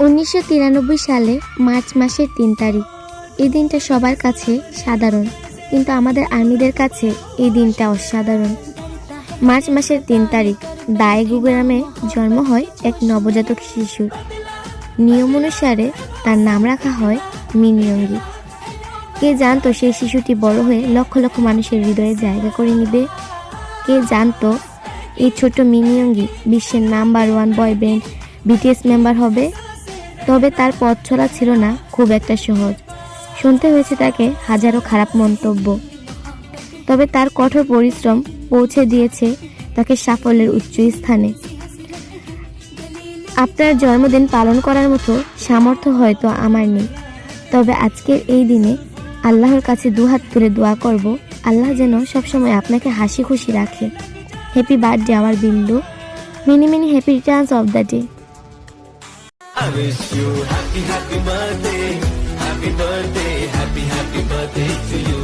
1993 সালে মার্চ মাসের 3 তারিখ। এই দিনটা সবার কাছে সাধারণ, কিন্তু আমাদের আর্মিদের কাছে এই দিনটা অসাধারণ। মার্চ মাসের 3 তারিখ দায়েগু গ্রামে জন্ম হয় এক নবজাতক শিশুর। নিয়ম অনুসারে তার নাম রাখা হয় মিনিয়ঙ্গি। কে জানতো সেই শিশুটি বড় হয়ে লক্ষ লক্ষ মানুষের হৃদয়ে জায়গা করে নিবে? কে জানতো এই ছোট মিনিয়ঙ্গি বিশ্বের নাম্বার 1 বয় ব্যান্ড বিটিএস মেম্বার হবে? তবে তার পথ চলা ছিল না খুব একটা সহজ। শুনতে হয়েছে তাকে হাজারো খারাপ মন্তব্য, তবে তার কঠোর পরিশ্রম পৌঁছে দিয়েছে তাকে সাফল্যের উচ্চ স্থানে। আপনার জন্মদিন পালন করার মতো সামর্থ্য হয়তো আমার নেই, তবে আজকের এই দিনে আল্লাহর কাছে দুহাত তুলে দোয়া করব, আল্লাহ যেন সবসময় আপনাকে হাসি খুশি রাখে। হ্যাপি বার্থডে আমার বিন্দু। Many many happy Returns of the day. I wish you happy birthday, happy birthday, happy birthday to you.